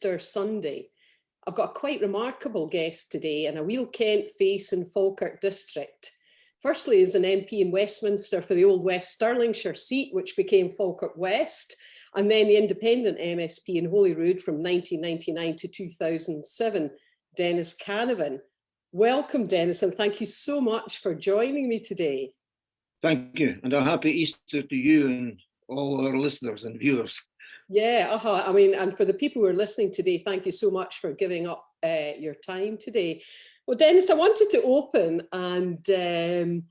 Easter Sunday. I've got a quite remarkable guest today and a real Kent face in Falkirk district. Firstly, as an MP in Westminster for the old West Stirlingshire seat, which became Falkirk West, and then the independent MSP in Holyrood from 1999 to 2007, Denis Canavan. Welcome, Denis, and thank you so much for joining me today. Thank you, and a happy Easter to you and all our listeners and viewers. Yeah, I mean, and for the people who are listening today, thank you so much for giving up your time today. Well, Denis, I wanted to open and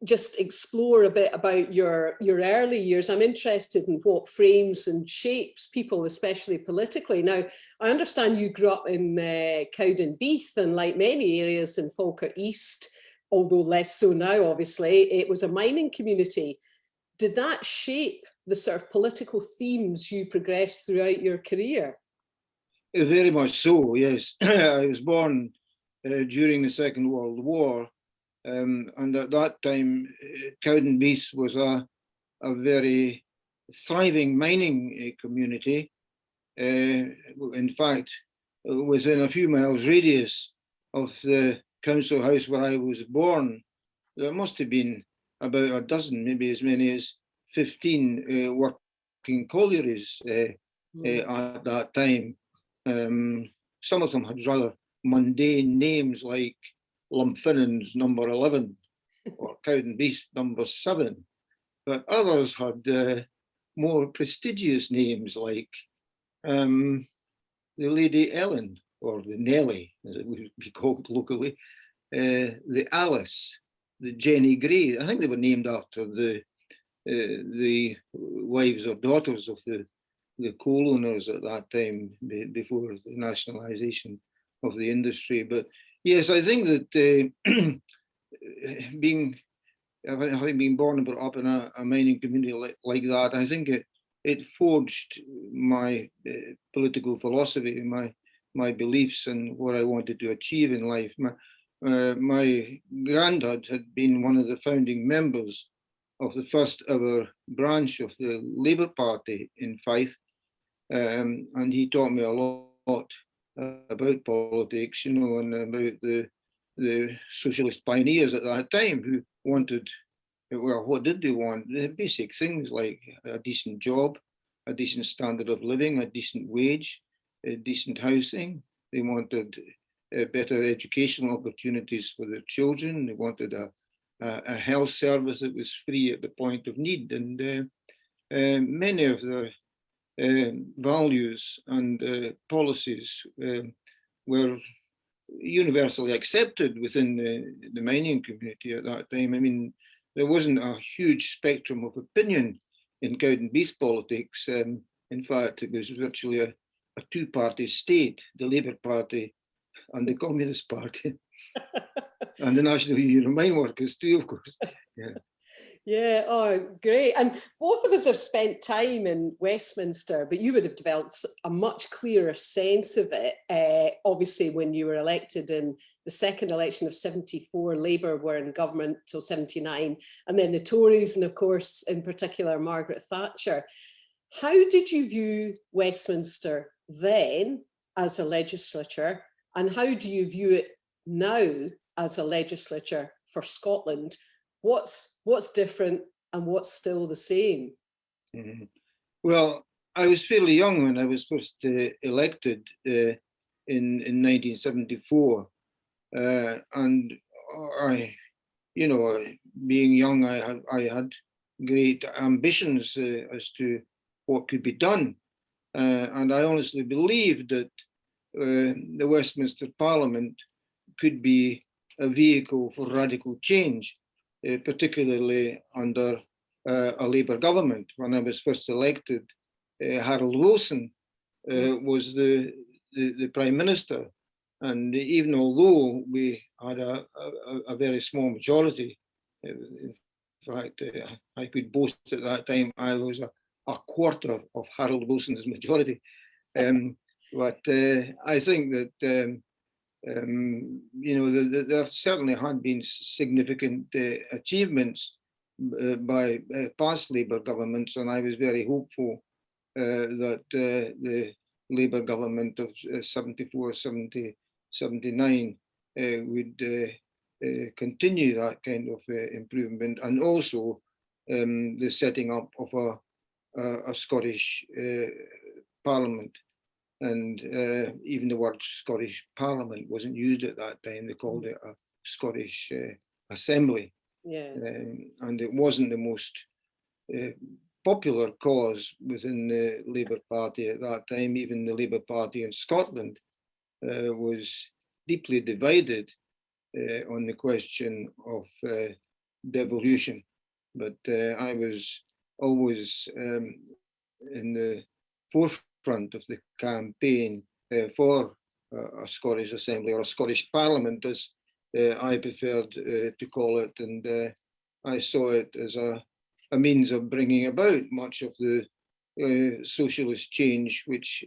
just explore a bit about your early years. I'm interested in what frames and shapes people, especially politically. Now, I understand you grew up in Cowdenbeath, and like many areas in Falkirk East, although less so now, obviously, it was a mining community. Did that shape the sort of political themes you progressed throughout your career? Very much so, yes. I was born during the Second World War, and at that time, Cowdenbeath was a very thriving mining community. In fact, within a few miles radius of the council house where I was born, there must have been about a dozen, maybe as many as 15 working collieries at that time. Some of them had rather mundane names like Lumfinnins number 11 or Cowdenbeath number 7, but others had more prestigious names like the Lady Ellen, or the Nellie, as it would be called locally, the Alice, the Jenny Gray. I think they were named after the wives or daughters of the coal owners at that time, before the nationalisation of the industry. But yes, I think that having been born and brought up in a mining community like that, I think it forged my political philosophy, my beliefs, and what I wanted to achieve in life. My granddad had been one of the founding members of the first ever branch of the Labour Party in Fife, and he taught me a lot about politics, and about the socialist pioneers at that time who wanted, well, what did they want? The basic things like a decent job, a decent standard of living, a decent wage, a decent housing. They wanted better educational opportunities for their children. They wanted a health service that was free at the point of need. And many of their values and policies were universally accepted within the mining community at that time. I mean, there wasn't a huge spectrum of opinion in Cowdenbeath politics. In fact, it was virtually a two-party state, the Labour Party and the Communist Party, and the National Union of Mine Workers too, of course. Yeah. Yeah, oh, great. And both of us have spent time in Westminster, but you would have developed a much clearer sense of it. Obviously, when you were elected in the second election of 74, Labour were in government till 79, and then the Tories, and of course, in particular, Margaret Thatcher. How did you view Westminster then as a legislature, and how do you view it now as a legislature for Scotland? What's different and what's still the same? Mm-hmm. Well, I was fairly young when I was first elected in 1974, and I, being young, I had great ambitions as to what could be done, and I honestly believed that the Westminster Parliament could be a vehicle for radical change, particularly under a Labour government. When I was first elected, Harold Wilson was the Prime Minister, and even although we had a very small majority, in fact, I could boast at that time I was a quarter of Harold Wilson's majority. But I think that there certainly had been significant achievements by past Labour governments, and I was very hopeful that the Labour government of 74, 70, 79 would continue that kind of improvement, and also the setting up of a Scottish Parliament. And even the word Scottish Parliament wasn't used at that time. They called it a Scottish Assembly. Yeah. And it wasn't the most popular cause within the Labour Party at that time. Even the Labour Party in Scotland was deeply divided on the question of devolution. But I was always in the forefront of the campaign for a Scottish Assembly, or a Scottish Parliament, as I preferred to call it. And I saw it as a means of bringing about much of the socialist change which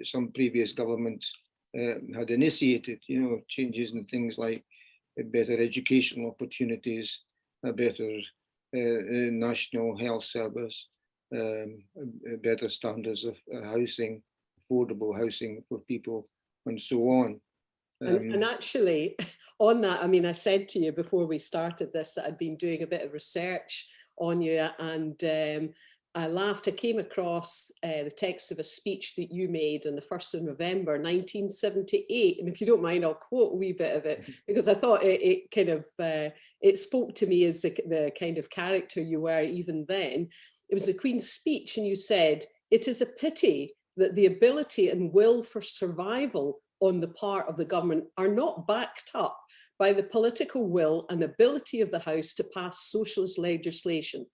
some previous governments had initiated, changes in things like better educational opportunities, a better national health service, better standards of housing, affordable housing for people, and so on. And actually, on that, I mean, I said to you before we started this that I'd been doing a bit of research on you, and I laughed. I came across the text of a speech that you made on the 1st of November, 1978. And if you don't mind, I'll quote a wee bit of it, because I thought it kind of, it spoke to me as the kind of character you were even then. It was the Queen's speech, and you said, "It is a pity that the ability and will for survival on the part of the government are not backed up by the political will and ability of the House to pass socialist legislation.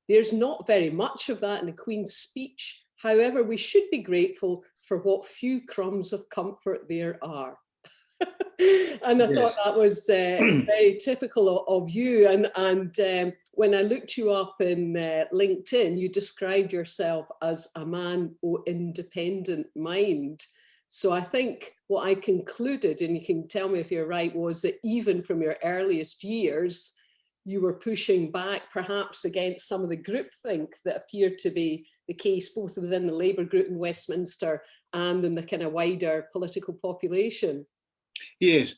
There's not very much of that in the Queen's speech. However, we should be grateful for what few crumbs of comfort there are." And I thought that was very typical of you. And when I looked you up in LinkedIn, you described yourself as a man of independent mind. So I think what I concluded, and you can tell me if you're right, was that even from your earliest years, you were pushing back perhaps against some of the groupthink that appeared to be the case both within the Labour group in Westminster and in the kind of wider political population. Yes.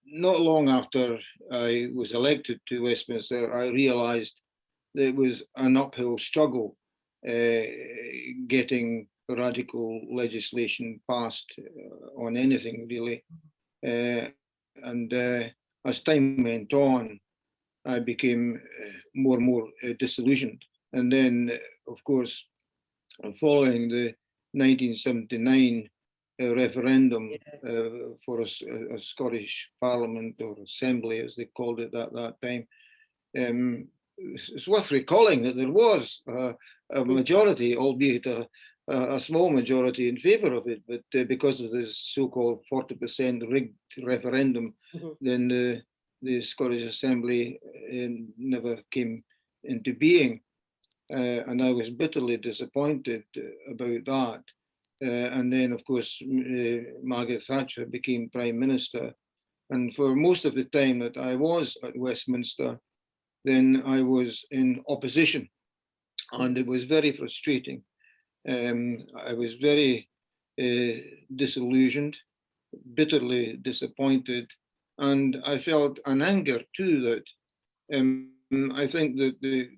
Not long after I was elected to Westminster, I realised that it was an uphill struggle getting radical legislation passed on anything, really. And as time went on, I became more and more disillusioned. And then, of course, following the 1979 referendum for a Scottish Parliament, or Assembly as they called it at that time, it's worth recalling that there was a majority, albeit a small majority, in favour of it, but because of this so-called 40% rigged referendum, then the Scottish Assembly never came into being. And I was bitterly disappointed about that. And then, of course, Margaret Thatcher became Prime Minister. And for most of the time that I was at Westminster, then I was in opposition. And it was very frustrating. I was very disillusioned, bitterly disappointed. And I felt an anger too that I think that the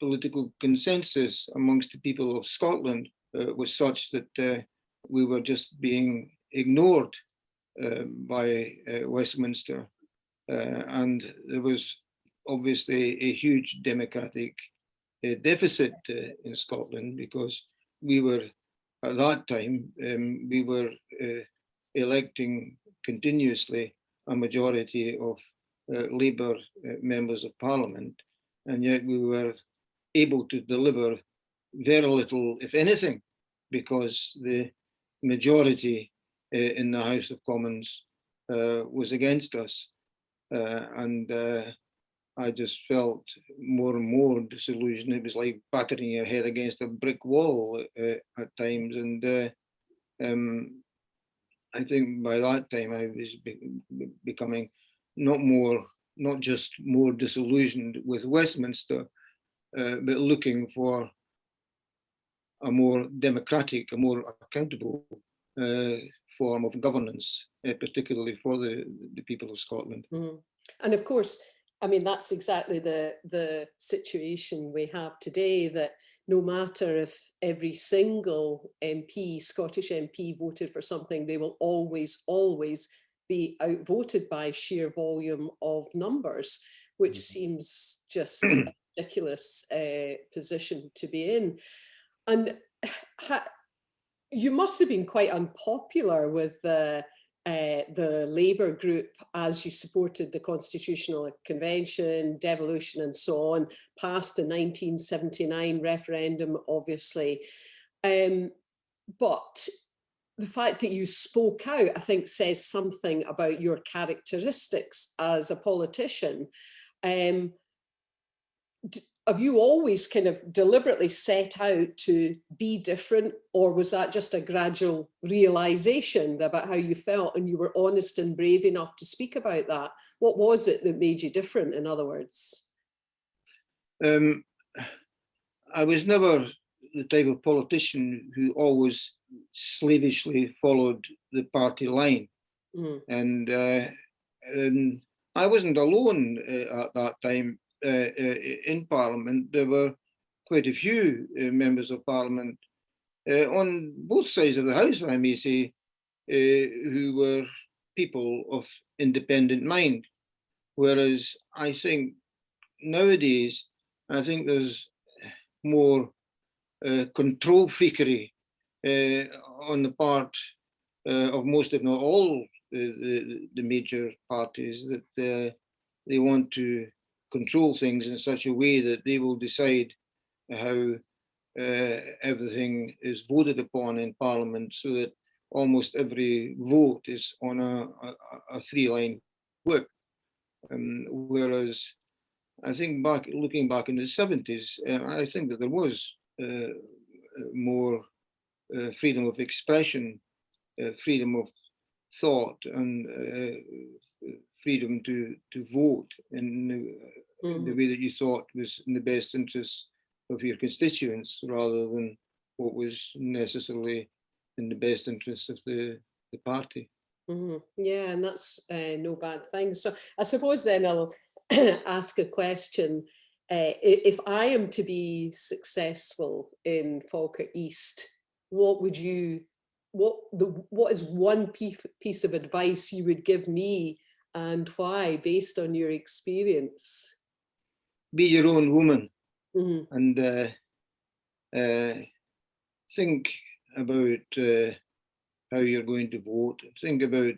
political consensus amongst the people of Scotland was such that we were just being ignored by Westminster. And there was obviously a huge democratic deficit in Scotland, because we were, at that time, we were electing continuously a majority of Labour members of Parliament, and yet we were able to deliver very little, if anything, because the majority in the House of Commons was against us. And I just felt more and more disillusioned. It was like battering your head against a brick wall at times. And I think by that time I was becoming not just more disillusioned with Westminster, but looking for a more democratic, a more accountable form of governance, particularly for the people of Scotland. Mm. And of course, I mean, that's exactly the situation we have today, that no matter if every single MP, Scottish MP, voted for something, they will always be outvoted by sheer volume of numbers, which seems just a ridiculous position to be in. And you must have been quite unpopular with the Labour group as you supported the Constitutional Convention, devolution and so on, past the 1979 referendum, obviously. But the fact that you spoke out, I think, says something about your characteristics as a politician. Have you always kind of deliberately set out to be different, or was that just a gradual realization about how you felt and you were honest and brave enough to speak about that? What was it that made you different, in other words? I was never the type of politician who always slavishly followed the party line. Mm. And I wasn't alone at that time. In Parliament, there were quite a few members of Parliament on both sides of the House, I may say, who were people of independent mind. Whereas I think nowadays, I think there's more control freakery on the part of most, if not all, the major parties, that they want to control things in such a way that they will decide how everything is voted upon in Parliament, so that almost every vote is on a three-line whip. Whereas I think looking back in the 70s, I think that there was more freedom of expression, freedom of thought, and freedom to vote in the way that you thought was in the best interests of your constituents, rather than what was necessarily in the best interests of the party. Yeah, and that's no bad thing. So I suppose then I'll ask a question. If I am to be successful in Falkirk East, what is one piece of advice you would give me, and why, based on your experience? Be your own woman, and think about how you're going to vote. Think about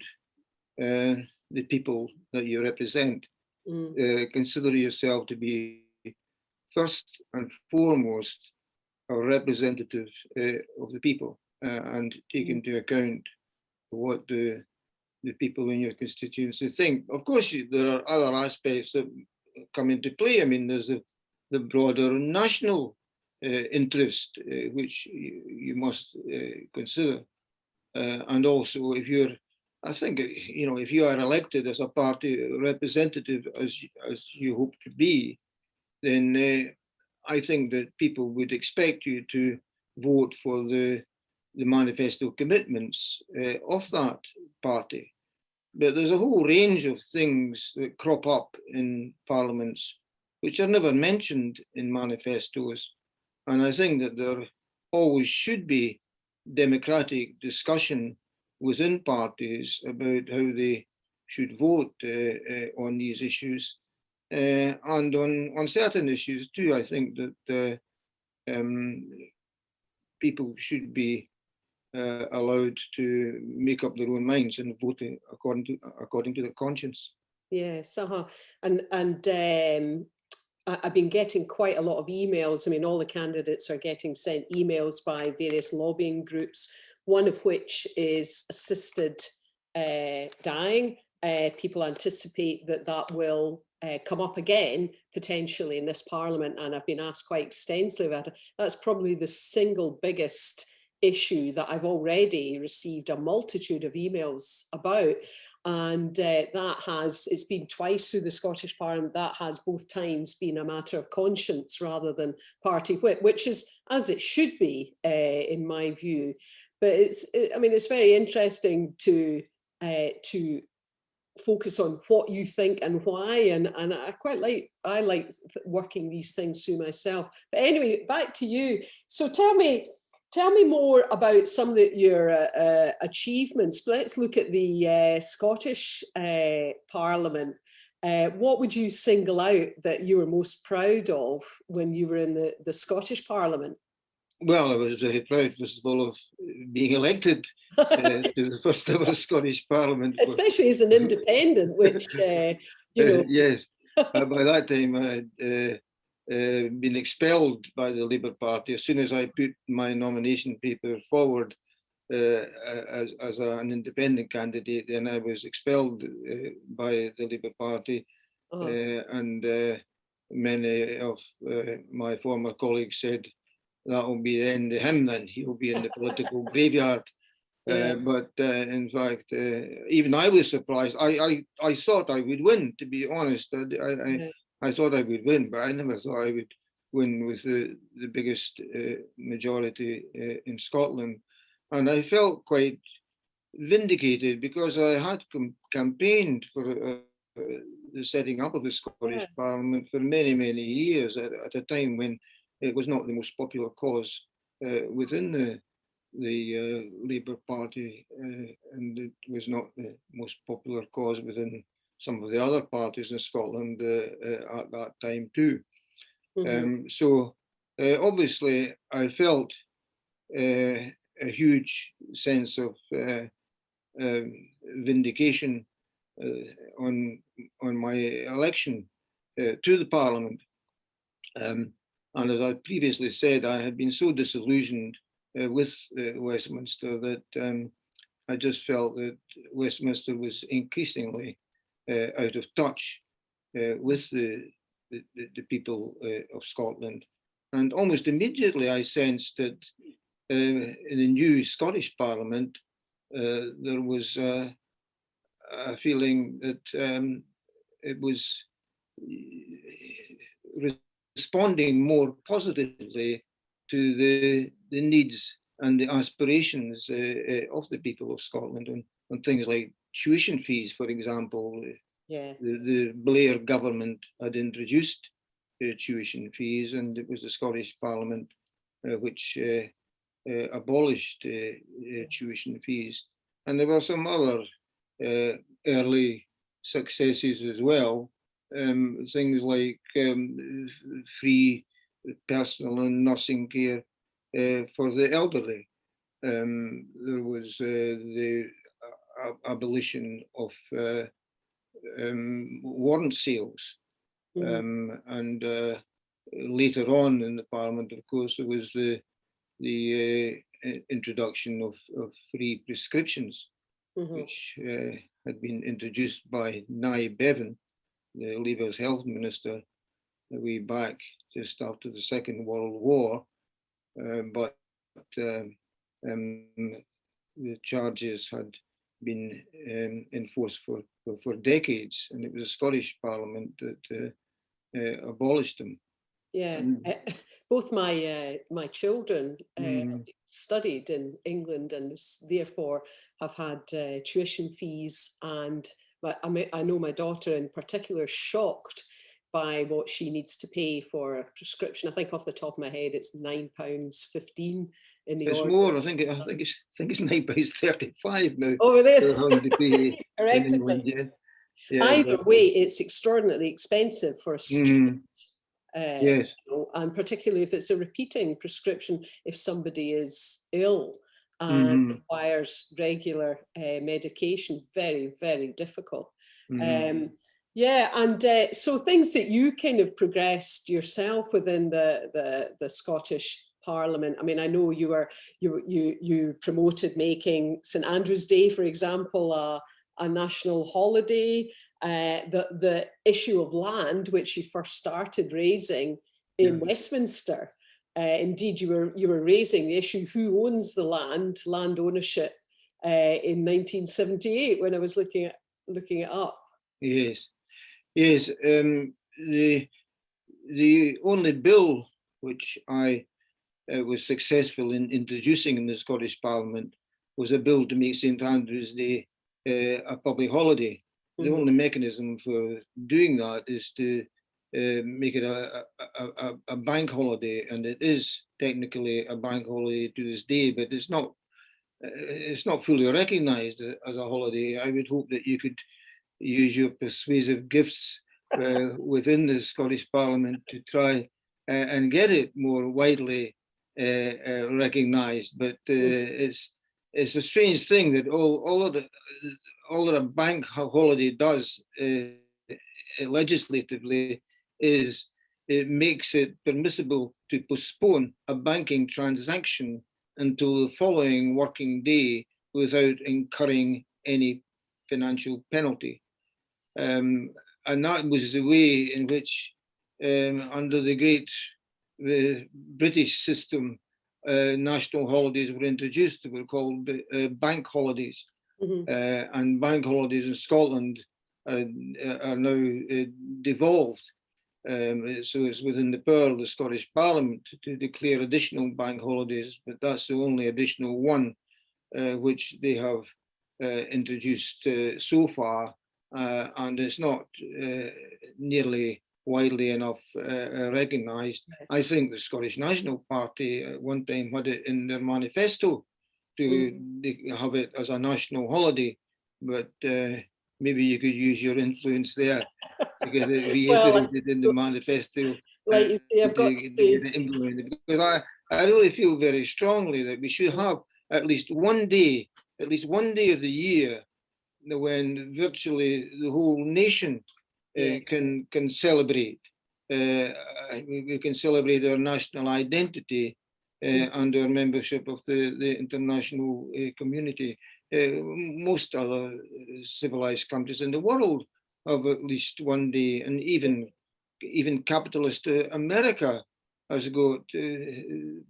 the people that you represent. Consider yourself to be first and foremost a representative of the people, and take into account what the people in your constituency think. Of course, there are other aspects that come into play. I mean, there's the broader national interest, which you must consider. And also, if you're, I think, if you are elected as a party representative, as you hope to be, then I think that people would expect you to vote for the manifesto commitments of that party. But there's a whole range of things that crop up in parliaments which are never mentioned in manifestos. And I think that there always should be democratic discussion within parties about how they should vote on these issues. And on certain issues too, I think that people should be allowed to make up their own minds and vote according to their conscience. Yes, and I've been getting quite a lot of emails. I mean, all the candidates are getting sent emails by various lobbying groups, one of which is assisted dying. People anticipate that will come up again, potentially, in this Parliament, and I've been asked quite extensively about it. That's probably the single biggest issue that I've already received a multitude of emails about. And it's been twice through the Scottish Parliament, that has both times been a matter of conscience rather than party whip, which is as it should be, in my view. But it's very interesting to focus on what you think and why, and I like working these things through myself. But anyway, back to you. So tell me more about some of your achievements. Let's look at the Scottish Parliament. What would you single out that you were most proud of when you were in the Scottish Parliament? Well, I was very proud, first of all, of being elected to the first ever Scottish Parliament. Especially as an independent, which, Yes, by that time I had been expelled by the Labour Party. As soon as I put my nomination paper forward as an independent candidate, then I was expelled by the Labour Party. And many of my former colleagues said, that will be the end of him then, he'll be in the political graveyard. But in fact, even I was surprised. I thought I would win, to be honest. I thought I would win, but I never thought I would win with the biggest majority in Scotland. And I felt quite vindicated because I had campaigned for the setting up of the Scottish Parliament for many, many years at a time when it was not the most popular cause within the Labour Party, and it was not the most popular cause within some of the other parties in Scotland at that time too. So obviously I felt a huge sense of vindication on my election to the Parliament. And as I previously said, I had been so disillusioned with Westminster that I just felt that Westminster was increasingly out of touch with the people of Scotland. And almost immediately I sensed that in the new Scottish Parliament, there was a feeling that it was responding more positively to the needs and the aspirations of the people of Scotland on things like tuition fees, for example. The Blair government had introduced tuition fees, and it was the Scottish Parliament which abolished tuition fees. And there were some other early successes as well. Things like free personal and nursing care for the elderly. There was the abolition of warrant sales. And later on in the Parliament, of course, there was the introduction of free prescriptions, which had been introduced by Nye Bevan, the Labour's health minister, a way back just after the Second World War. But the charges had been in force for decades, and it was the Scottish Parliament that abolished them. Both my children studied in England and therefore have had tuition fees, and I know my daughter in particular is shocked by what she needs to pay for a prescription. I think off the top of my head it's £9.15 in the It's order. more. I think it's £9.35 now. Over there. Corrected me. Either way, it's extraordinarily expensive for a student. Yes. And particularly if it's a repeating prescription, if somebody is ill and requires regular medication, very, very difficult. So things that you kind of progressed yourself within the Scottish Parliament. I mean, I know you promoted making St Andrew's Day, for example, a national holiday. The issue of land, which you first started raising in Westminster. Indeed, you were raising the issue, who owns the land ownership, in 1978, when I was looking looking it up. Yes, yes. The only bill which I was successful in introducing in the Scottish Parliament was a bill to make St Andrews Day a public holiday. The only mechanism for doing that is to make it a bank holiday, and it is technically a bank holiday to this day, but it's not fully recognised as a holiday. I would hope that you could use your persuasive gifts within the Scottish Parliament to try and get it more widely recognised. But it's a strange thing that all that a bank holiday does legislatively is it makes it permissible to postpone a banking transaction until the following working day without incurring any financial penalty. And that was the way in which, under the great British system, national holidays were introduced. They were called bank holidays. And bank holidays in Scotland are now devolved. So it's within the power of the Scottish Parliament to declare additional bank holidays, but that's the only additional one which they have introduced so far, and it's not nearly widely enough recognised. I think the Scottish National Party at one time had it in their manifesto to have it as a national holiday, but maybe you could use your influence there to get it reiterated in the manifesto. Like you say, I've got to get it implemented, because I really feel very strongly that we should have at least one day of the year when virtually the whole nation can celebrate. We can celebrate our national identity and our membership of the international community. Most other civilized countries in the world have at least one day, and even capitalist America has got 2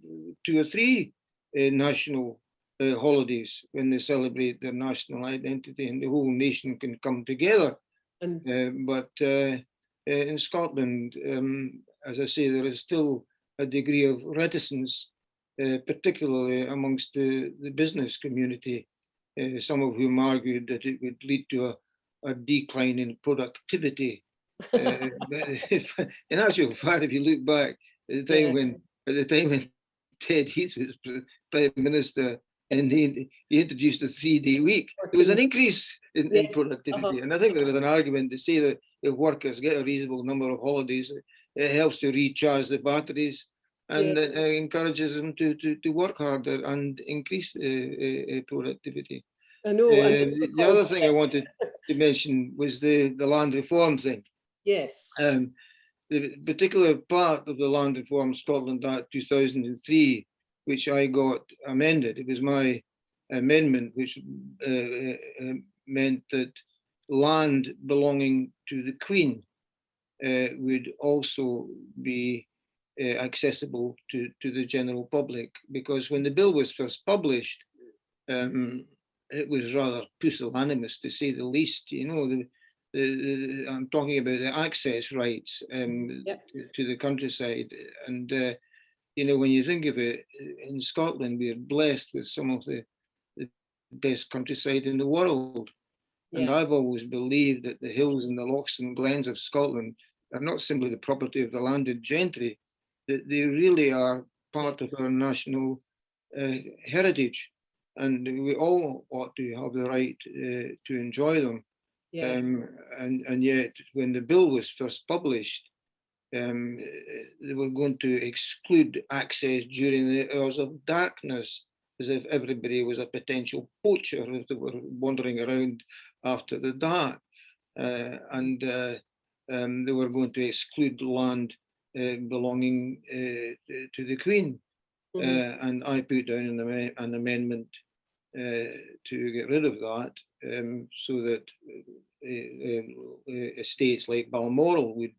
or 3 national holidays when they celebrate their national identity, and the whole nation can come together. But in Scotland, as I say, there is still a degree of reticence, particularly amongst the business community, some of whom argued that it would lead to a decline in productivity. In actual fact, if you look back at the time when Ted Heath was Prime Minister, and he introduced a 3-day week, there was an increase in productivity. And I think there was an argument to say that if workers get a reasonable number of holidays, it helps to recharge the batteries and encourages them to work harder and increase productivity. I know. The other thing I wanted to mention was the land reform thing. Yes. The particular part of the Land Reform Scotland Act 2003, which I got amended, it was my amendment which meant that land belonging to the Queen would also be accessible to the general public, because when the bill was first published, it was rather pusillanimous, to say the least. You know, I'm talking about the access rights to the countryside, and you know, when you think of it, in Scotland we are blessed with some of the best countryside in the world, and I've always believed that the hills and the lochs and glens of Scotland are not simply the property of the landed gentry, that they really are part of our national heritage, and we all ought to have the right to enjoy them. And yet, when the bill was first published, they were going to exclude access during the hours of darkness, as if everybody was a potential poacher if they were wandering around after the dark. And they were going to exclude land belonging to the Queen. And I put down an amendment to get rid of that, so that estates like Balmoral would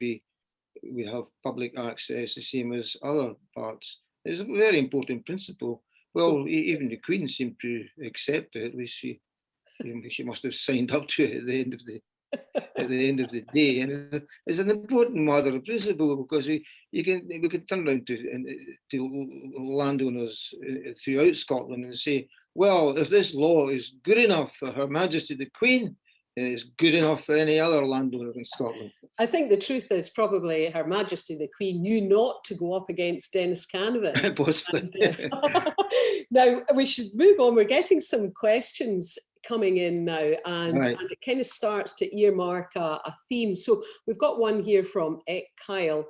have public access the same as other parts. It's a very important principle. Well, even the Queen seemed to accept it. At least she she must have signed up to it at the end of the day. And it's an important matter of principle, because we could turn around to landowners throughout Scotland and say, well, if this law is good enough for Her Majesty the Queen, it's good enough for any other landowner in Scotland. I think the truth is probably Her Majesty the Queen knew not to go up against Dennis Canavan. Possibly. Now, we should move on. We're getting some questions coming in now, and it kind of starts to earmark a theme. So we've got one here from Kyle.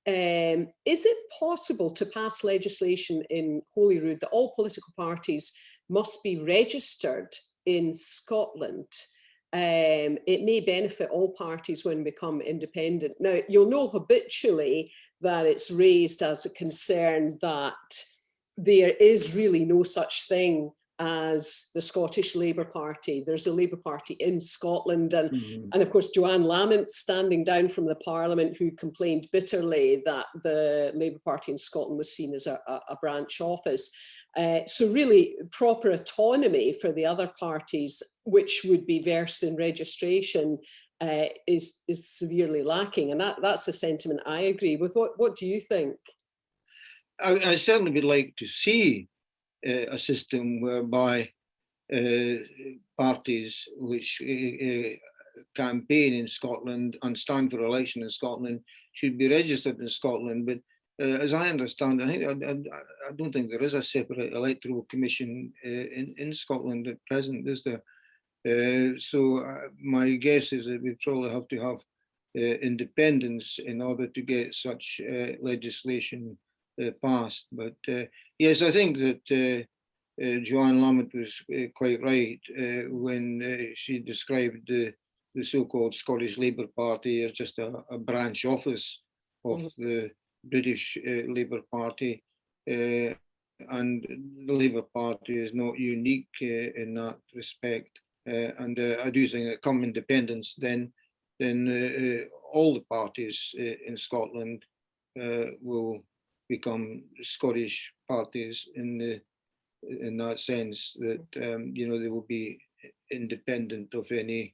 Is it possible to pass legislation in Holyrood that all political parties must be registered in Scotland? It may benefit all parties when become independent. Now, you'll know habitually that it's raised as a concern that there is really no such thing as the Scottish Labour Party. There's a Labour Party in Scotland, and of course Joanne Lamont standing down from the Parliament, who complained bitterly that the Labour Party in Scotland was seen as a branch office. So really proper autonomy for the other parties, which would be versed in registration, is severely lacking, and that's a sentiment I agree with. What do you think? I certainly would like to see a system whereby parties which campaign in Scotland and stand for election in Scotland should be registered in Scotland. But as I understand, I don't think there is a separate electoral commission in Scotland at present, is there? So my guess is that we probably have to have independence in order to get such legislation passed. But yes, I think that Joanne Lamont was quite right when she described the so-called Scottish Labour Party as just a branch office of the British Labour Party. And the Labour Party is not unique in that respect. And I do think that come independence, then all the parties in Scotland will become Scottish parties in that sense, that they will be independent of any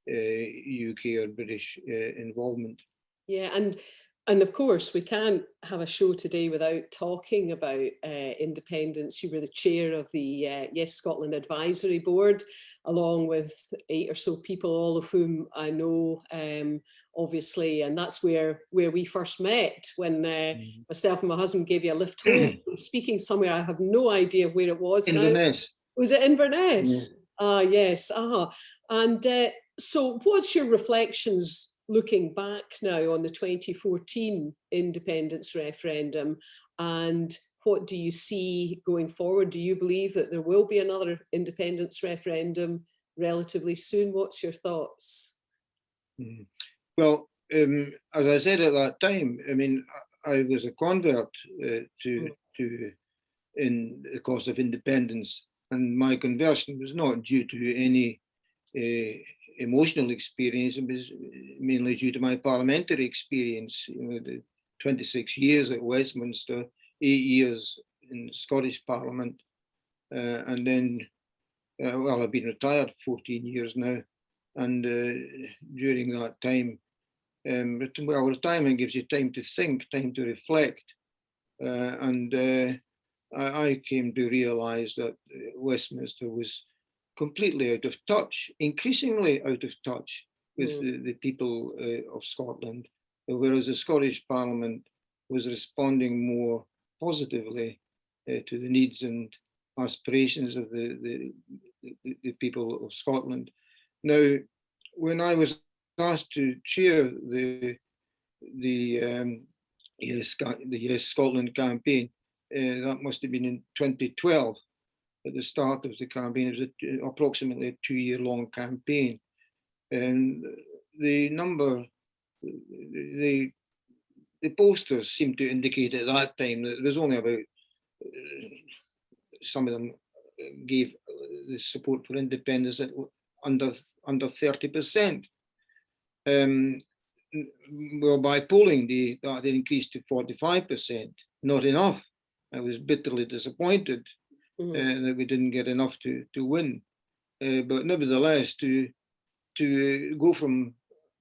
UK or British involvement. Yeah, and of course we can't have a show today without talking about independence. You were the chair of the Yes Scotland Advisory Board, along with 8 or so people, all of whom I know, obviously, and that's where we first met, when myself and my husband gave you a lift home, speaking somewhere, I have no idea where it was. Inverness. Was it Inverness? Yeah. Yes. And so what's your reflections looking back now on the 2014 independence referendum, and what do you see going forward? Do you believe that there will be another independence referendum relatively soon? What's your thoughts? Well, as I said at that time, I mean, I was a convert to in the cause of independence, and my conversion was not due to any emotional experience. It was mainly due to my parliamentary experience. The 26 years at Westminster, 8 years in the Scottish Parliament, and then, well, I've been retired 14 years now, and during that time, well, retirement gives you time to think, time to reflect, and I came to realise that Westminster was completely out of touch, increasingly out of touch with the people of Scotland, whereas the Scottish Parliament was responding more positively to the needs and aspirations of the people of Scotland. Now, when I was asked to chair the Yes Scotland campaign, that must have been in 2012. At the start of the campaign, it was approximately a 2-year-long campaign, and the posters seemed to indicate at that time that there was only about, some of them gave the support for independence at under 30%. Well, by polling day, that had increased to 45%. Not enough. I was bitterly disappointed that we didn't get enough to win. but nevertheless, to go from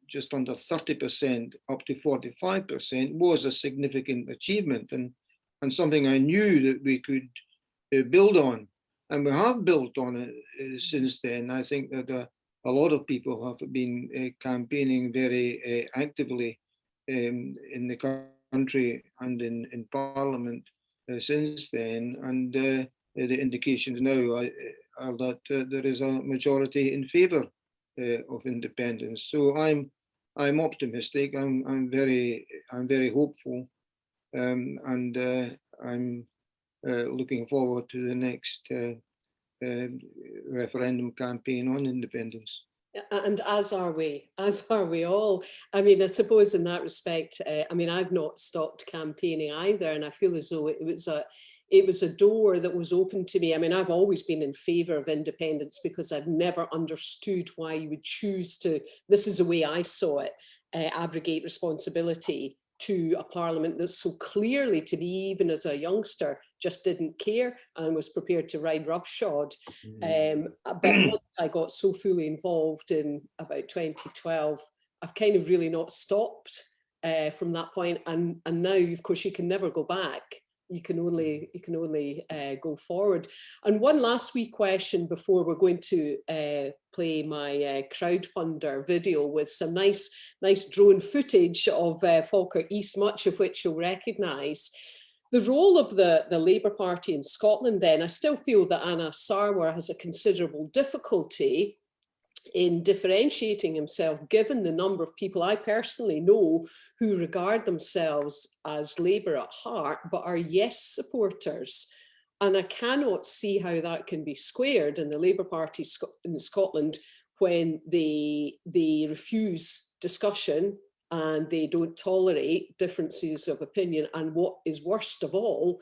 just under 30% up to 45% was a significant achievement, and something I knew that we could build on. And we have built on it since then. I think that a lot of people have been campaigning very actively in the country and in Parliament since then. And the indications now are that there is a majority in favour of independence. So I'm optimistic. I'm very hopeful, and I'm looking forward to the next referendum campaign on independence. And as are we all. I mean, I suppose in that respect, I mean, I've not stopped campaigning either, and I feel as though it was a door that was open to me. I mean, I've always been in favour of independence because I've never understood why you would choose to, this is the way I saw it, abrogate responsibility to a parliament that so clearly, to me, even as a youngster, just didn't care and was prepared to ride roughshod. But once I got so fully involved in about 2012, I've kind of really not stopped from that point. And now, of course, you can never go back. You can only go forward. And one last wee question before we're going to play my crowdfunder video with some nice drone footage of Falkirk East, much of which you'll recognise. The role of the Labour Party in Scotland then, I still feel that Anas Sarwar has a considerable difficulty in differentiating himself, given the number of people I personally know who regard themselves as Labour at heart, but are Yes supporters. And I cannot see how that can be squared in the Labour Party in Scotland when they refuse discussion and they don't tolerate differences of opinion. And what is worst of all,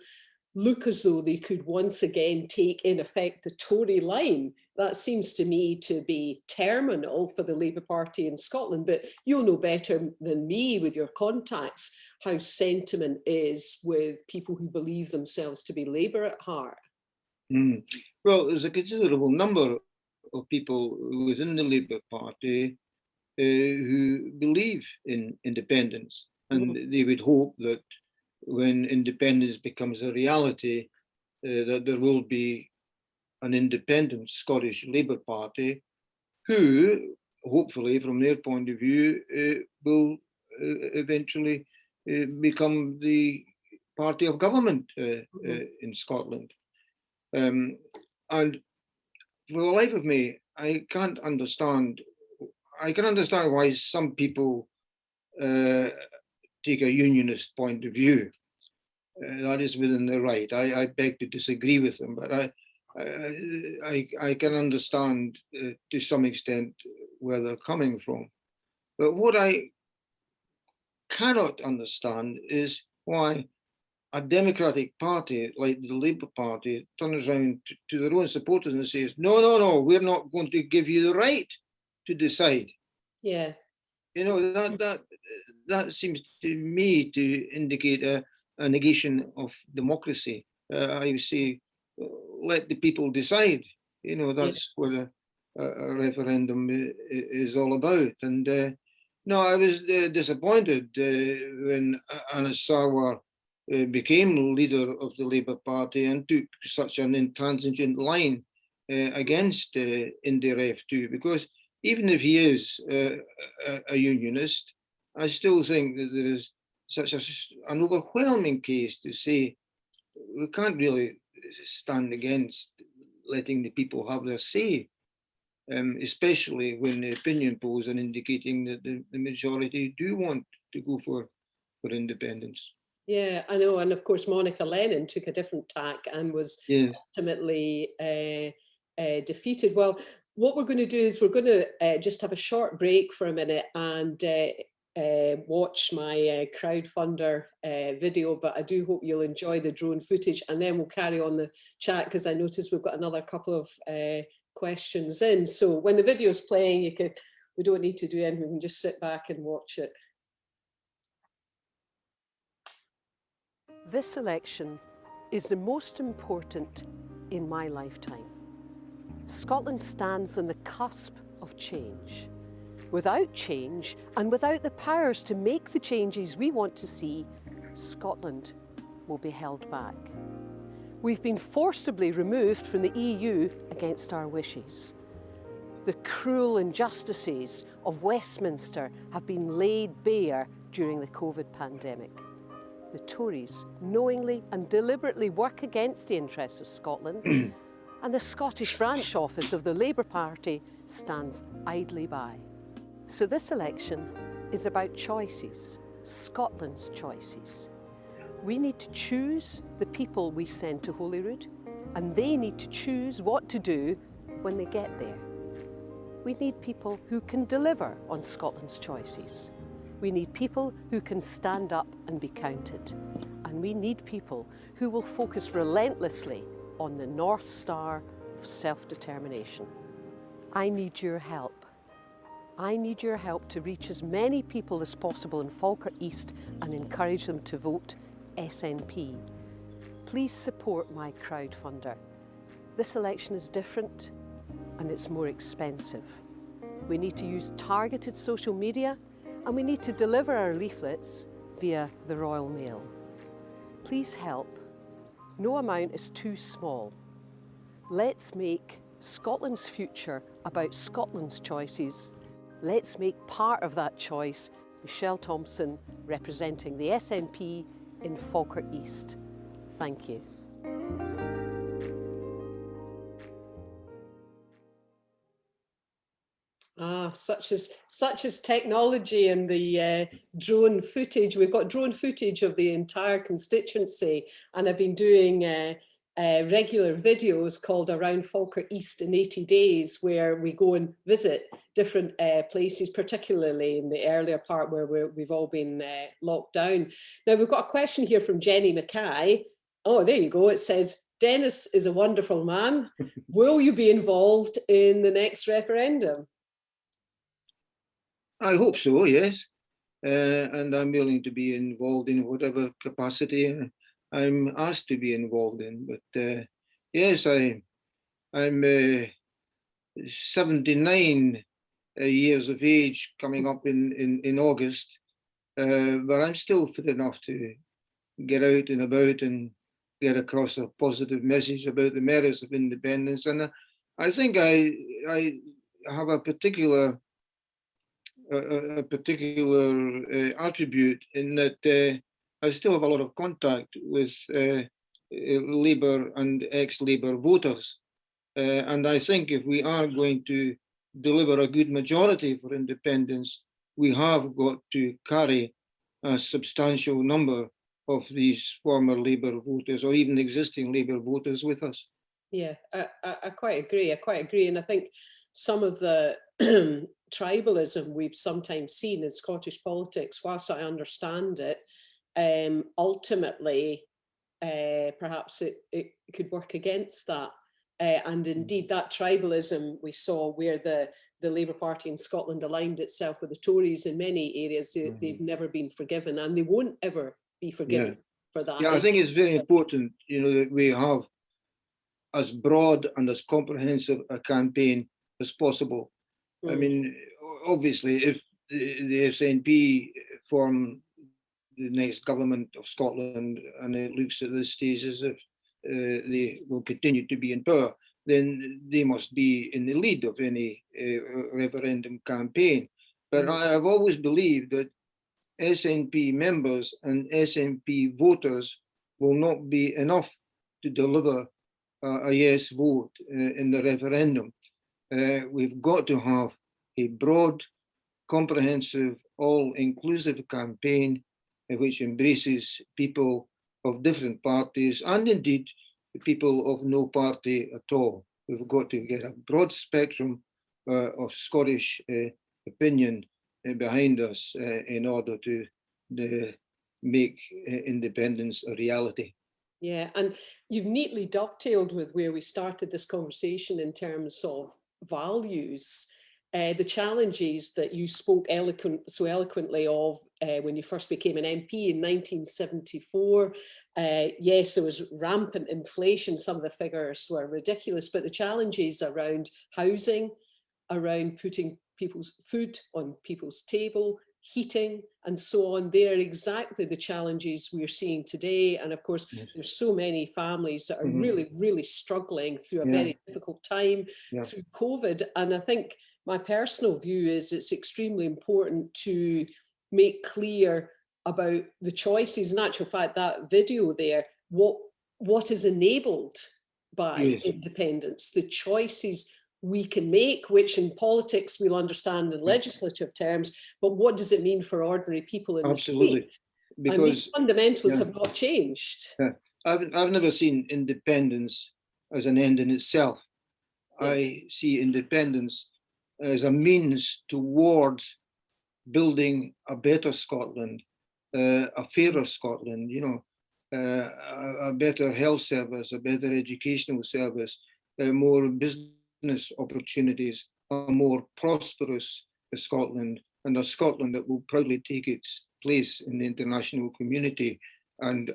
look as though they could once again take in effect the Tory line. That seems to me to be terminal for the Labour Party in Scotland, but you'll know better than me with your contacts how sentiment is with people who believe themselves to be Labour at heart. Well, there's a considerable number of people within the Labour Party who believe in independence, and they would hope that when independence becomes a reality, that there will be an independent Scottish Labour Party who, hopefully from their point of view, will eventually become the party of government in Scotland. And for the life of me, I can't understand. I can understand why some people take a unionist point of view. That is within the right. I beg to disagree with them, but I can understand to some extent where they're coming from. But what I cannot understand is why a democratic party like the Labour Party turns around to their own supporters and says, no, we're not going to give you the right to decide. Yeah. You know, that seems to me to indicate a negation of democracy. I would say, let the people decide. You know, that's what a referendum is all about. And no, I was disappointed when Anas Sarwar became leader of the Labour Party and took such an intransigent line against IndyRef 2, because even if he is a unionist, I still think that there is such an overwhelming case to say we can't really stand against letting the people have their say, especially when the opinion polls are indicating that the majority do want to go for independence. Yeah, I know. And of course, Monica Lennon took a different tack and was ultimately defeated. Well, what we're going to do is we're going to just have a short break for a minute and watch my crowdfunder video, but I do hope you'll enjoy the drone footage, and then we'll carry on the chat because I noticed we've got another couple of questions in. So when the video's playing, we don't need to do anything, we can just sit back and watch it. This election is the most important in my lifetime. Scotland stands on the cusp of change. Without change and without the powers to make the changes we want to see, Scotland will be held back. We've been forcibly removed from the EU against our wishes. The cruel injustices of Westminster have been laid bare during the COVID pandemic. The Tories knowingly and deliberately work against the interests of Scotland, and the Scottish branch office of the Labour Party stands idly by. So this election is about choices, Scotland's choices. We need to choose the people we send to Holyrood, and they need to choose what to do when they get there. We need people who can deliver on Scotland's choices. We need people who can stand up and be counted. And we need people who will focus relentlessly on the North Star of self-determination. I need your help. I need your help to reach as many people as possible in Falkirk East and encourage them to vote SNP. Please support my crowdfunder. This election is different and it's more expensive. We need to use targeted social media and we need to deliver our leaflets via the Royal Mail. Please help. No amount is too small. Let's make Scotland's future about Scotland's choices. Let's make part of that choice Michelle Thompson representing the SNP in Falkirk East. Thank you. Such as technology and the drone footage. We've got drone footage of the entire constituency, and I've been doing regular videos called Around Falkirk East in 80 Days, where we go and visit different places, particularly in the earlier part where we've all been locked down. Now, we've got a question here from Jenny Mackay. Oh, there you go. It says, Dennis is a wonderful man. Will you be involved in the next referendum? I hope so, yes. And I'm willing to be involved in whatever capacity I'm asked to be involved in. But yes, I'm 79 years of age, coming up in August, but I'm still fit enough to get out and about and get across a positive message about the merits of independence. And I think I have a particular attribute in that I still have a lot of contact with Labour and ex-Labour voters. And I think if we are going to deliver a good majority for independence, we have got to carry a substantial number of these former Labour voters or even existing Labour voters with us. Yeah, I quite agree. And I think some of the tribalism we've sometimes seen in Scottish politics, whilst I understand it, ultimately, perhaps it could work against that. And indeed, that tribalism we saw where the Labour Party in Scotland aligned itself with the Tories in many areas, they've never been forgiven, and they won't ever be forgiven for that. Yeah, I think it's very important, that we have as broad and as comprehensive a campaign as possible. I mean, obviously, if the SNP form the next government of Scotland and it looks at this stage as if they will continue to be in power, then they must be in the lead of any referendum campaign. But I have always believed that SNP members and SNP voters will not be enough to deliver a yes vote in the referendum. We've got to have a broad, comprehensive, all-inclusive campaign which embraces people of different parties and indeed people of no party at all. We've got to get a broad spectrum of Scottish opinion behind us in order to make independence a reality. Yeah, and you've neatly dovetailed with where we started this conversation in terms of values. The challenges that you spoke so eloquently of when you first became an MP in 1974, Yes, there was rampant inflation. Some of the figures were ridiculous, but the challenges around housing, around putting people's food on people's table, heating, and so on, they're exactly the challenges we're seeing today. And of course, Yes. there's so many families that are Mhm. really, really struggling through a Yeah. very difficult time Yeah. through COVID. And I think my personal view is it's extremely important to make clear about the choices. In actual fact, that video there, what is enabled by Yes. independence, the choices we can make, which in politics we'll understand in legislative terms, but what does it mean for ordinary people in Absolutely. the state? And these Because fundamentals have not changed. I've never seen independence as an end in itself. Yeah. I see independence as a means towards building a better Scotland, a fairer Scotland, a better health service, a better educational service, more business opportunities, a more prosperous Scotland, and a Scotland that will proudly take its place in the international community and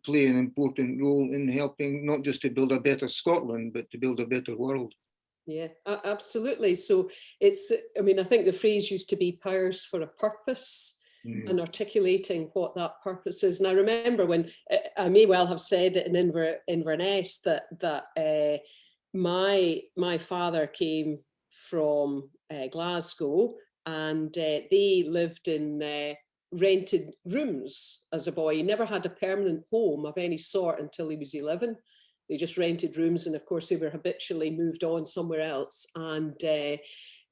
play an important role in helping not just to build a better Scotland, but to build a better world. Yeah, absolutely. So it's, I mean, I think the phrase used to be powers for a purpose, and articulating what that purpose is. And I remember when I may well have said it in Inverness that my father came from Glasgow, and they lived in rented rooms as a boy. He never had a permanent home of any sort until he was 11. They just rented rooms, and of course they were habitually moved on somewhere else. And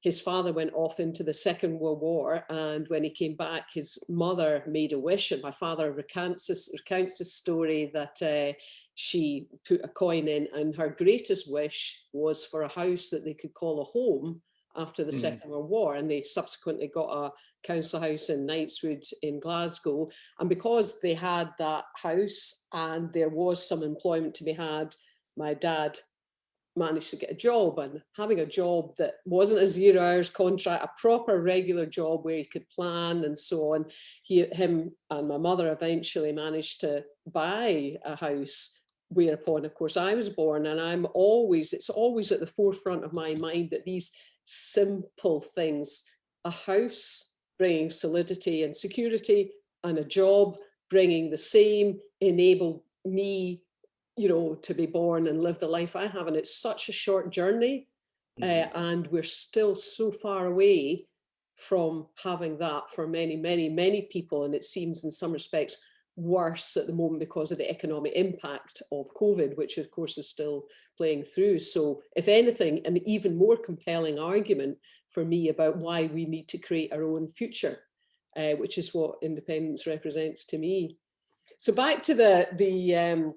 his father went off into the Second World War, and when he came back, his mother made a wish, and my father recounts this story that she put a coin in, and her greatest wish was for a house that they could call a home after the Second World War, and they subsequently got a council house in Knightswood in Glasgow. And because they had that house and there was some employment to be had, my dad managed to get a job, and having a job that wasn't a 0 hours contract, a proper regular job where he could plan and so on. Him and my mother eventually managed to buy a house, whereupon of course I was born. And it's always at the forefront of my mind that these simple things, a house bringing solidity and security, and a job bringing the same, enabled me, to be born and live the life I have. And it's such a short journey, and we're still so far away from having that for many, many, many people. And it seems in some respects worse at the moment because of the economic impact of COVID, which of course is still playing through. So if anything, an even more compelling argument for me about why we need to create our own future, which is what independence represents to me. So back to the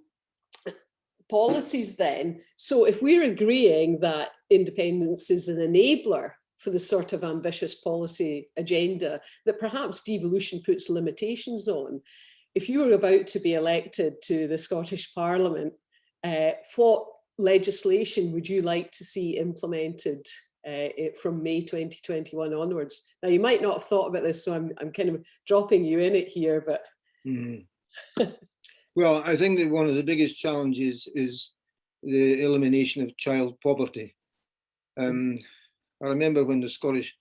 policies then. So if we're agreeing that independence is an enabler for the sort of ambitious policy agenda that perhaps devolution puts limitations on, if you were about to be elected to the Scottish Parliament, what legislation would you like to see implemented from May 2021 onwards? Now, you might not have thought about this, so I'm kind of dropping you in it here, but... Well, I think that one of the biggest challenges is the elimination of child poverty. I remember when the Scottish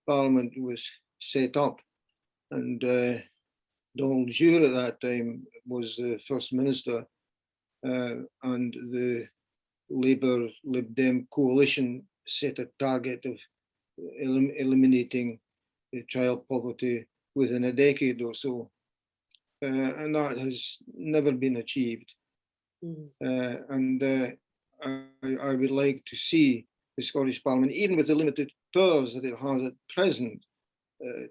Parliament was set up, and Donald Dewar at that time was the First Minister, and the Labour Lib Dem coalition set a target of eliminating child poverty within a decade or so. And that has never been achieved. And I would like to see the Scottish Parliament, even with the limited powers that it has at present,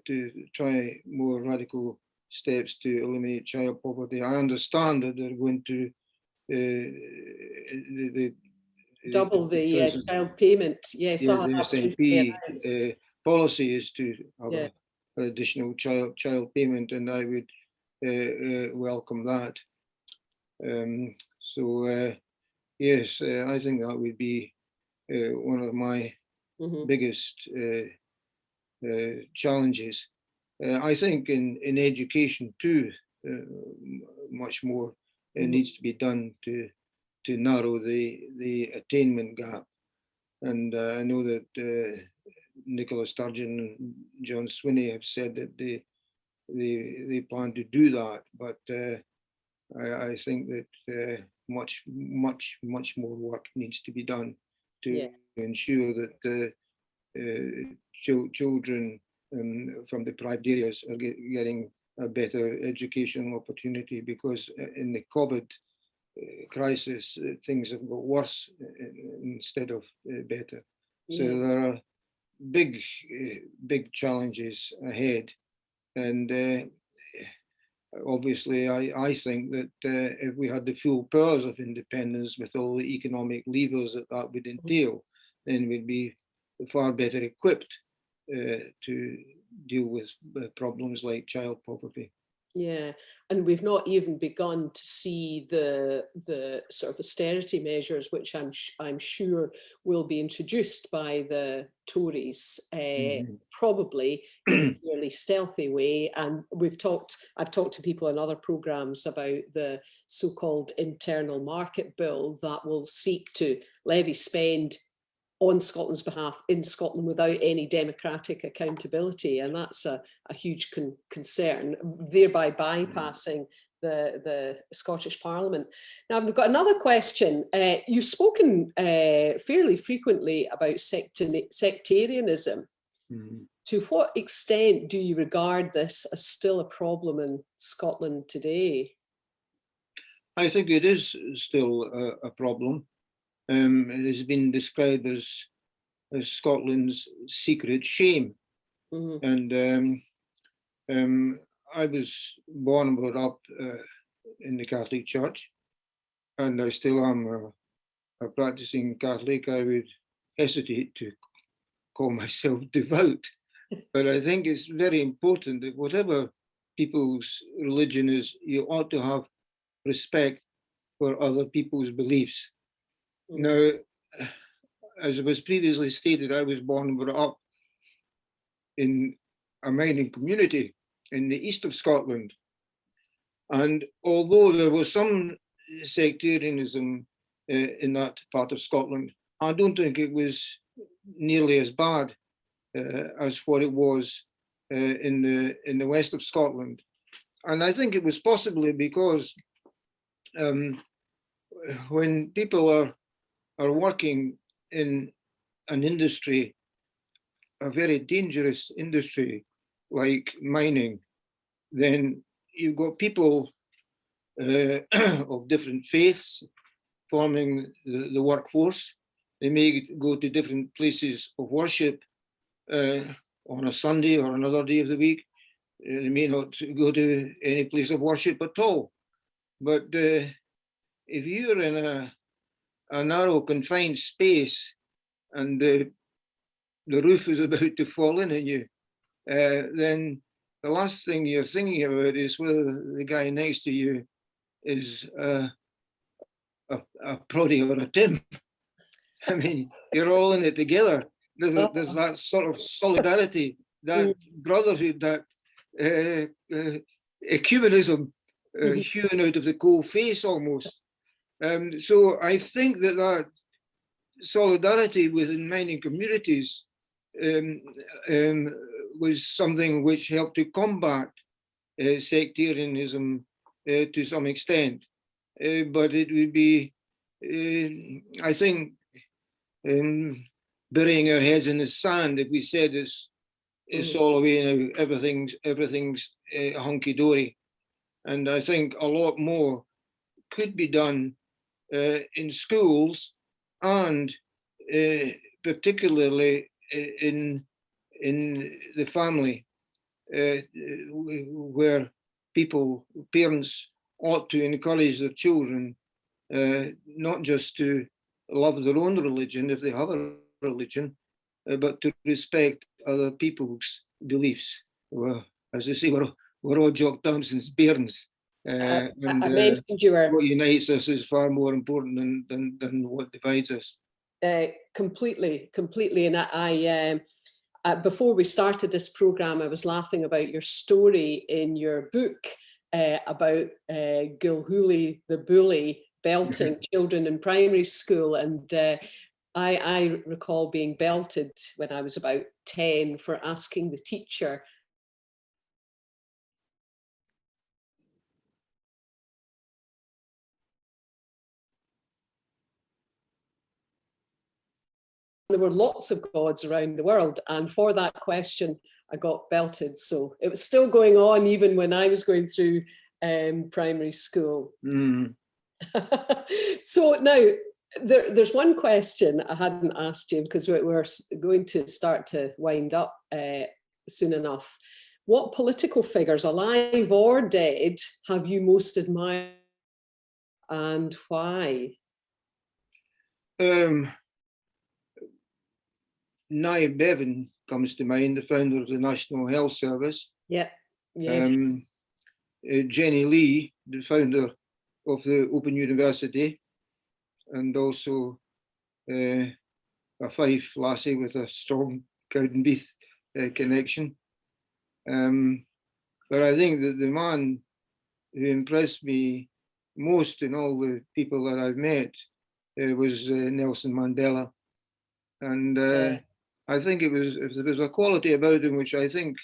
to try more radical steps to eliminate child poverty. I understand that they're going to double the child payment. Yes, the SNP policy is to have an additional child payment, and I would welcome that. Yes, I think that would be one of my biggest challenges. I think in education too, much more needs to be done to narrow the attainment gap. And I know that Nicola Sturgeon and John Swinney have said that they plan to do that, but I think that much more work needs to be done to ensure that children from deprived areas are getting a better educational opportunity, because in the COVID crisis, things have got worse instead of better. So there are big challenges ahead, and obviously I think that if we had the full powers of independence with all the economic levers that would entail, then we'd be far better equipped to deal with problems like child poverty. Yeah, and we've not even begun to see the sort of austerity measures, which I'm sure will be introduced by the Tories, probably in a fairly stealthy way. And I've talked to people in other programmes about the so-called internal market bill that will seek to levy spend on Scotland's behalf in Scotland without any democratic accountability, and that's a huge concern, thereby bypassing the Scottish Parliament. Now, I've got another question. You've spoken fairly frequently about sectarianism. To what extent do you regard this as still a problem in Scotland today? I think it is still a problem. It has been described as Scotland's secret shame. And I was born and brought up in the Catholic Church, and I still am a practicing Catholic. I would hesitate to call myself devout, but I think it's very important that whatever people's religion is, you ought to have respect for other people's beliefs. Now, as it was previously stated, I was born and brought up in a mining community in the east of Scotland. And although there was some sectarianism in that part of Scotland, I don't think it was nearly as bad as what it was in the west of Scotland. And I think it was possibly because when people are working in an industry, a very dangerous industry like mining, then you've got people of different faiths forming the workforce. They may go to different places of worship on a Sunday or another day of the week. They may not go to any place of worship at all. But if you're in a narrow, confined space, and the roof is about to fall in on you, then the last thing you're thinking about is whether the guy next to you is a Proddy or a Tim. I mean, you're all in it together. There's that sort of solidarity, that brotherhood, that ecumenism hewn out of the coal face almost. So I think that solidarity within mining communities was something which helped to combat sectarianism to some extent. But it would be, I think, burying our heads in the sand if we said it's all away now, everything's hunky-dory. And I think a lot more could be done in schools, and particularly in the family, where parents ought to encourage their children not just to love their own religion if they have a religion, but to respect other people's beliefs. Well, as I say, we're all Jock Thompson's bairns. I mentioned you were... What unites us is far more important than what divides us. Completely. And I before we started this programme, I was laughing about your story in your book about Gilhooly the bully belting children in primary school, and I recall being belted when I was about 10 for asking the teacher there were lots of gods around the world, and for that question I got belted. So it was still going on even when I was going through primary school. Mm. So now there's one question I hadn't asked you, because we're going to start to wind up soon enough. What political figures, alive or dead, have you most admired, and why? Nye Bevan comes to mind, the founder of the National Health Service. Yeah, yes. Jenny Lee, the founder of the Open University, and also a Fife lassie with a strong Cowdenbeath connection. But I think that the man who impressed me most in all the people that I've met was Nelson Mandela. And I think if there was a quality about him which I think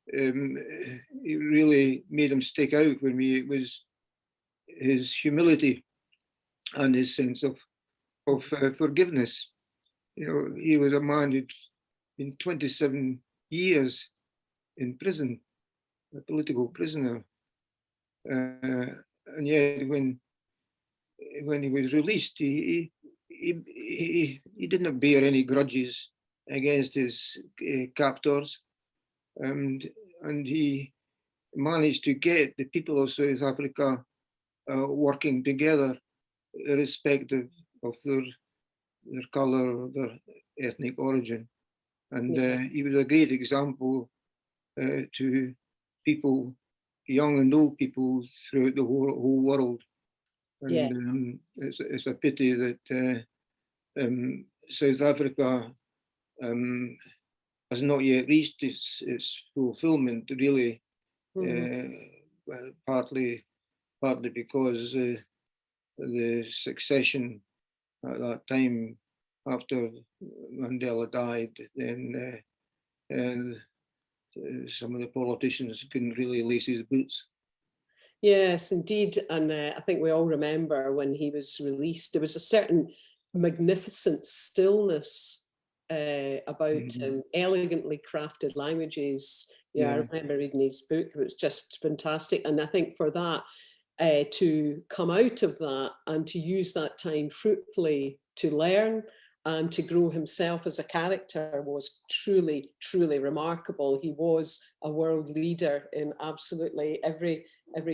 it really made him stick out for me, it was his humility and his sense of forgiveness. You know, he was a man who'd been 27 years in prison, a political prisoner, and yet when he was released, he did not bear any grudges against his captors, and he managed to get the people of South Africa working together, irrespective of their colour or their ethnic origin. And he was a great example to people, young and old people throughout the whole world. And it's a pity that South Africa has not yet reached its fulfillment, really, partly because the succession at that time after Mandela died, then some of the politicians couldn't really lace his boots. Yes, indeed. And I think we all remember when he was released, there was a certain magnificent stillness about elegantly crafted languages. Yeah, I remember reading his book. It was just fantastic. And I think for that, to come out of that and to use that time fruitfully to learn and to grow himself as a character was truly, truly remarkable. He was a world leader in absolutely every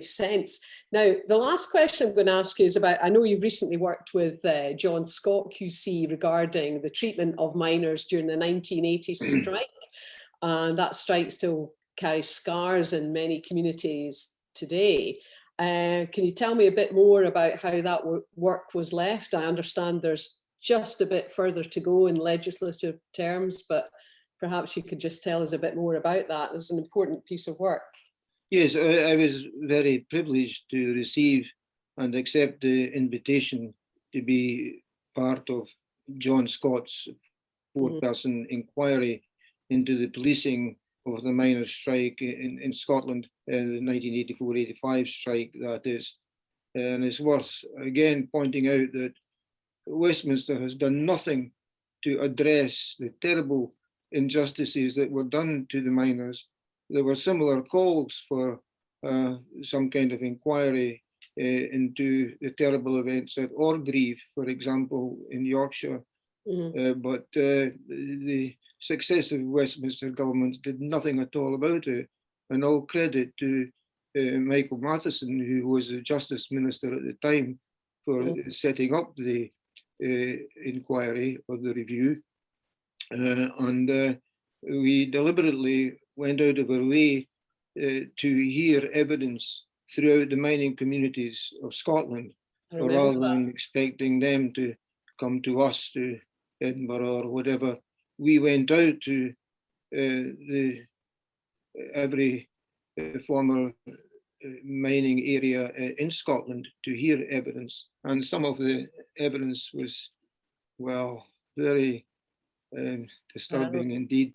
sense. Now, the last question I'm going to ask you is about, I know you've recently worked with John Scott QC regarding the treatment of miners during the 1980 strike. And that strike still carries scars in many communities today. Can you tell me a bit more about how that work was left? I understand there's just a bit further to go in legislative terms, but perhaps you could just tell us a bit more about that. It was an important piece of work. Yes, I was very privileged to receive and accept the invitation to be part of John Scott's 4-person inquiry into the policing of the miners' strike in Scotland, the 1984-85 strike, that is. And it's worth again pointing out that Westminster has done nothing to address the terrible injustices that were done to the miners. There were similar calls for some kind of inquiry into the terrible events at Orgreave, for example, in Yorkshire. But the successive Westminster governments did nothing at all about it. And all credit to Michael Matheson, who was the Justice Minister at the time, for setting up the inquiry or the review. And we deliberately went out of our way to hear evidence throughout the mining communities of Scotland, rather than expecting them to come to us, to Edinburgh or whatever. We went out to every former mining area in Scotland to hear evidence. And some of the evidence was, well, very disturbing indeed.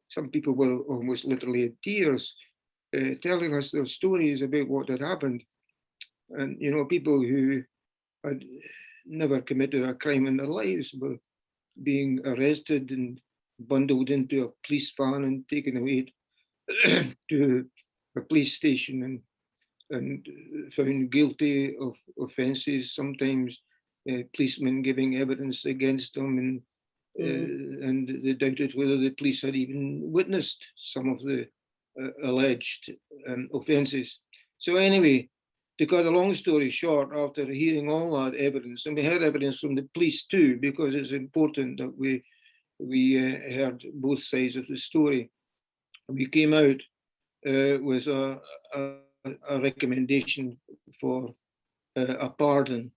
Some people were almost literally in tears, telling us their stories about what had happened. And, you know, people who had never committed a crime in their lives were being arrested and bundled into a police van and taken away to a police station and found guilty of offences, sometimes policemen giving evidence against them, and they doubted whether the police had even witnessed some of the alleged offences. So anyway, to cut a long story short, after hearing all that evidence, and we heard evidence from the police too, because it's important that we heard both sides of the story, we came out with a recommendation for a pardon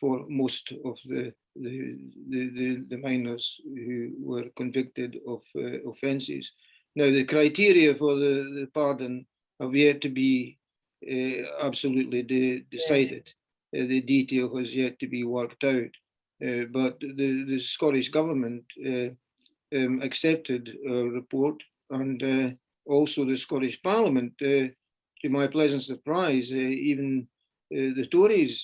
for most of the miners who were convicted of offences. Now, the criteria for the pardon have yet to be absolutely decided. The detail has yet to be worked out. But the Scottish Government accepted a report, and also the Scottish Parliament, to my pleasant surprise, even the Tories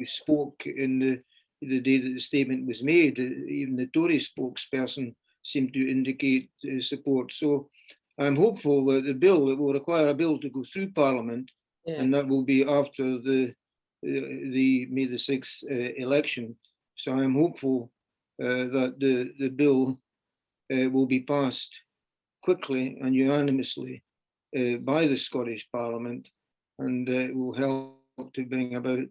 spoke in the day that the statement was made. Even the Tory spokesperson seemed to indicate support. So I'm hopeful that the bill, it will require a bill to go through Parliament, and that will be after the May the 6th election. So I'm hopeful that the bill will be passed quickly and unanimously by the Scottish Parliament, and it will help to bring about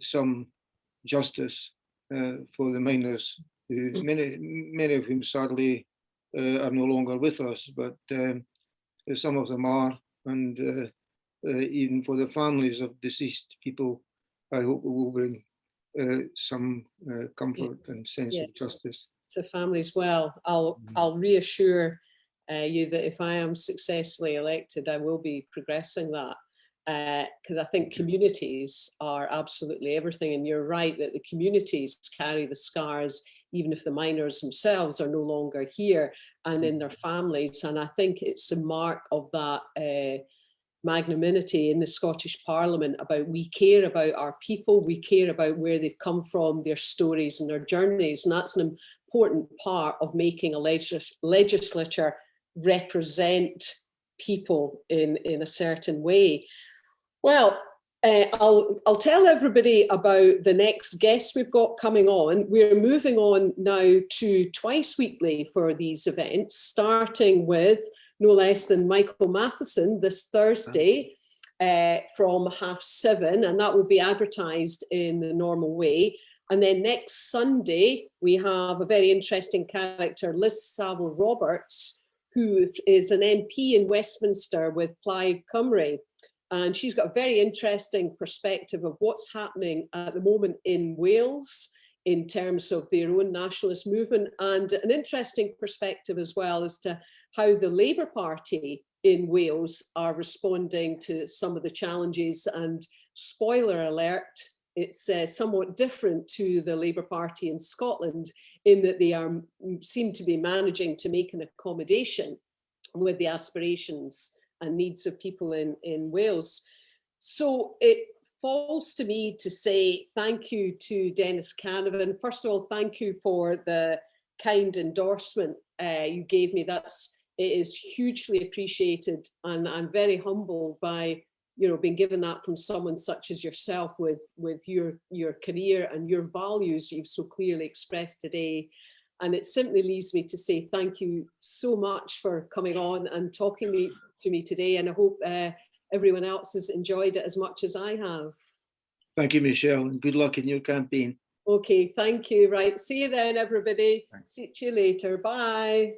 some justice for the miners, who, many of whom sadly are no longer with us, but some of them are, and even for the families of deceased people, I hope it will bring some comfort and sense of justice. To families, well, I'll reassure you that if I am successfully elected, I will be progressing that, because I think communities are absolutely everything. And you're right that the communities carry the scars, even if the miners themselves are no longer here, and in their families. And I think it's a mark of that magnanimity in the Scottish Parliament about we care about our people, we care about where they've come from, their stories and their journeys. And that's an important part of making a legislature represent people in a certain way. Well, I'll tell everybody about the next guest we've got coming on. We're moving on now to twice weekly for these events, starting with no less than Michael Matheson this Thursday from 7:30, and that will be advertised in the normal way. And then next Sunday, we have a very interesting character, Liz Saville-Roberts, who is an MP in Westminster with Plaid Cymru. And she's got a very interesting perspective of what's happening at the moment in Wales in terms of their own nationalist movement, and an interesting perspective as well as to how the Labour Party in Wales are responding to some of the challenges. And spoiler alert, it's somewhat different to the Labour Party in Scotland in that they seem to be managing to make an accommodation with the aspirations and needs of people in Wales. So it falls to me to say thank you to Dennis Canavan. First of all, thank you for the kind endorsement you gave me. It is hugely appreciated, and I'm very humbled by being given that from someone such as yourself with your career and your values you've so clearly expressed today. And it simply leaves me to say thank you so much for coming on and talking to me today, and I hope everyone else has enjoyed it as much as I have. Thank you, Michelle, and good luck in your campaign. Okay, thank you. Right, see you then, everybody. Thanks. See you later. Bye.